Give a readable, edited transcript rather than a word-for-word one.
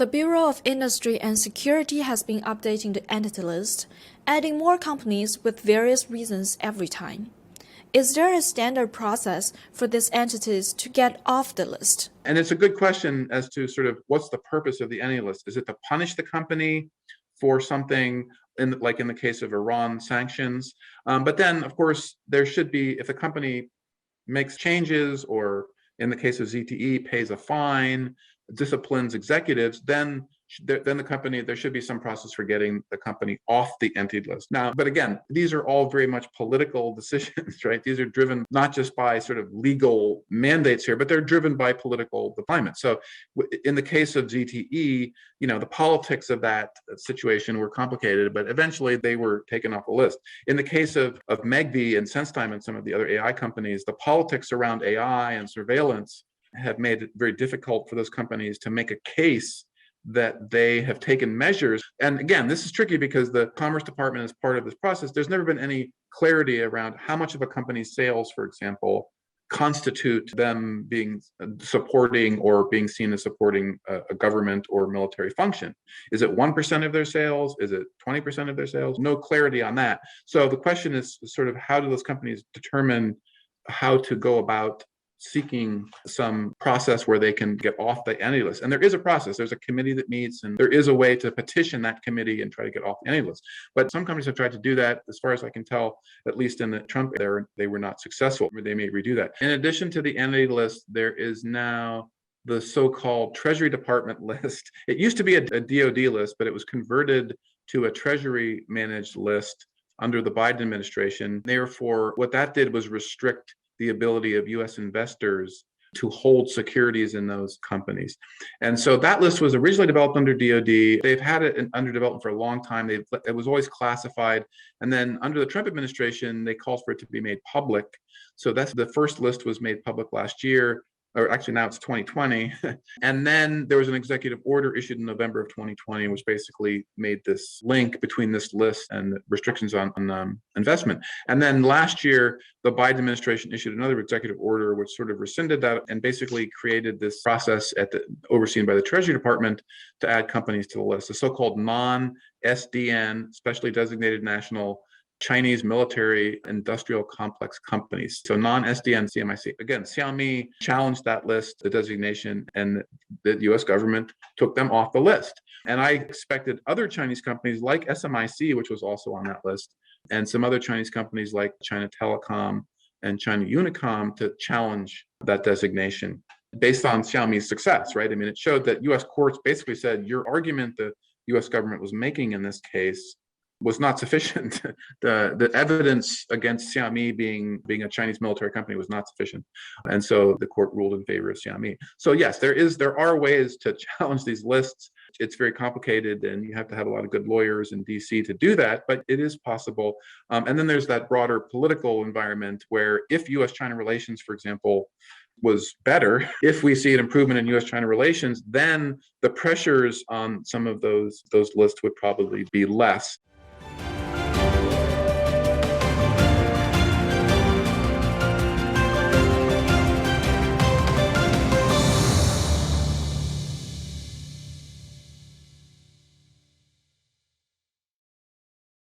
The Bureau of Industry and Security has been updating the entity list, adding more companies with various reasons every time. Is there a standard process for these entities to get off the list? And it's a good question as to sort of what's the purpose of the entity list? Is it to punish the company for something, like in the case of Iran sanctions? But then, of course, there should be, if the company makes changes, or in the case of ZTE, pays a fine, disciplines executives, then the company, there should be some process for getting the company off the entity list. Now, but again, these are all very much political decisions, right? These are driven not just by sort of legal mandates here, but they're driven by political deployment. So in the case of ZTE, the politics of that situation were complicated, but eventually they were taken off the list. In the case of Megvii and SenseTime and some of the other AI companies, the politics around AI and surveillance have made it very difficult for those companies to make a case that they have taken measures. And again, this is tricky because the Commerce Department is part of this process. There's never been any clarity around how much of a company's sales, for example, constitute them being supporting or being seen as supporting a government or military function. Is it 1% of their sales? Is it 20% of their sales? No clarity on that. So the question is sort of, how do those companies determine how to go about seeking some process where they can get off the entity list? And there is a process. There's a committee that meets, and there is a way to petition that committee and try to get off the entity list. But some companies have tried to do that. As far as I can tell, at least in the Trump era, they were not successful. They may redo that. In addition to the entity list, there is now the so-called Treasury Department list. It used to be a DoD list, but it was converted to a Treasury managed list under the Biden administration. Therefore, what that did was restrict the ability of U.S. investors to hold securities in those companies. And so that list was originally developed under DoD. They've had it under development for a long time. It was always classified. And then under the Trump administration, they called for it to be made public. So that's the first list was made public last year, or actually now it's 2020. And then there was an executive order issued in November of 2020, which basically made this link between this list and restrictions on investment. And then last year, the Biden administration issued another executive order, which sort of rescinded that and basically created this process overseen by the Treasury Department to add companies to the list, the so-called non-SDN, specially designated national Chinese military industrial complex companies. So non-SDN CMIC. Again, Xiaomi challenged that list, the designation, and the US government took them off the list. And I expected other Chinese companies like SMIC, which was also on that list, and some other Chinese companies like China Telecom and China Unicom to challenge that designation based on Xiaomi's success, right? I mean, it showed that US courts basically said your argument the US government was making in this case was not sufficient. The evidence against Xiaomi being a Chinese military company was not sufficient. And so the court ruled in favor of Xiaomi. So yes, there are ways to challenge these lists. It's very complicated, and you have to have a lot of good lawyers in DC to do that, but it is possible. And then there's that broader political environment where if US-China relations, for example, was better, if we see an improvement in US-China relations, then the pressures on some of those lists would probably be less.